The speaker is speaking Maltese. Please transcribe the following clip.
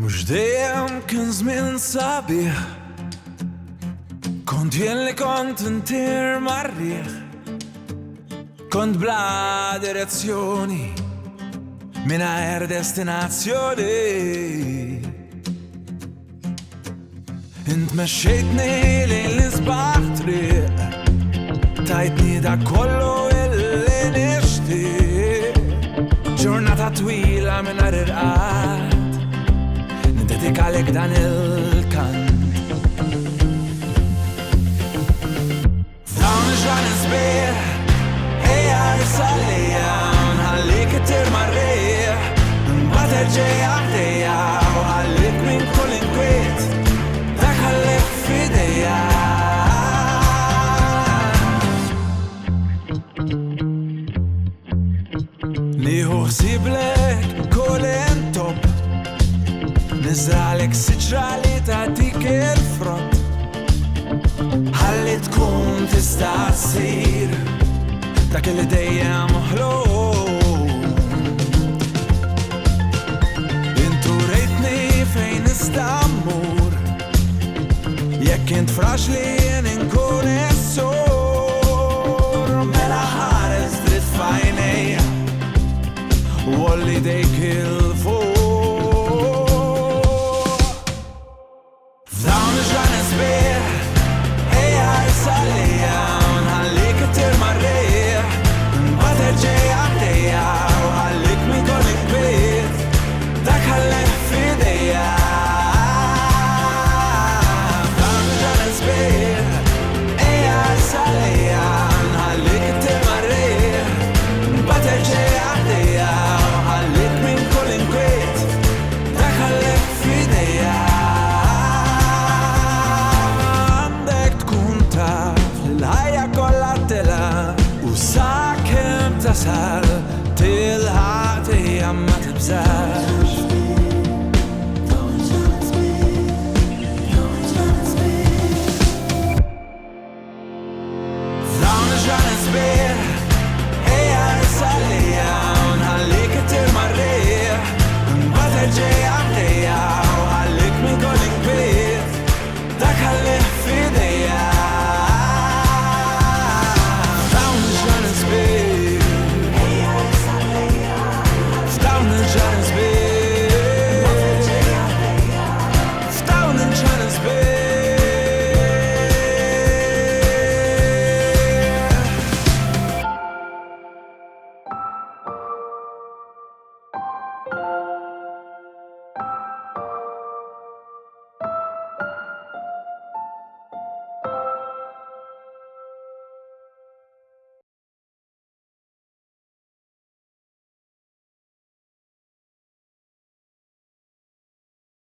Mux dejjem kien żmien sabiħ, kont jien li kont intir marriħ, kont bla direzzjoni, mingħajr destinazzjoni. Int mexxejtni lejn l-isbaħ triq, tajtni dak kollu illi nixtieq. Ġurnata twila mingħajr irqad, nindedikalik dan il-kant. F'dawn il-ġranet sbieħ, ejja risalija, nħallik ittir marriħ, mbagħad erġej' għaddejja u ħallik minn kull inkwiet, dak ħallek f'idejja. Nieħu ħsiblek kull intop, nizralek siġra li tagħtik il-frott, ħalli tkun tista' ssir dak li dejjem ħlum. Intu rejtni fejn nista' mmur, jekk int fraġli jien inkun is-sur, mela ħares dritt f'għajnejja u olli dejk il-fuq. F'dawn il-ġranet sbieħ, ejja risalija, nħallik ittir marriħ, mbagħad erġej' għaddejja u ħallik minn kull inkwiet, dak ħallek f'idejja. F'dawn il-ġranet sbieħ, ejja risalija, nħallik ittir marriħ, mbagħad erġej' għaddejja u ħallik minn kull inkwiet, dak ħallek f'idejja. Għandek tkun taf li l-ħajja kollha tilgħab, u sakemm tasal tilħaq dejjem ma tibżax.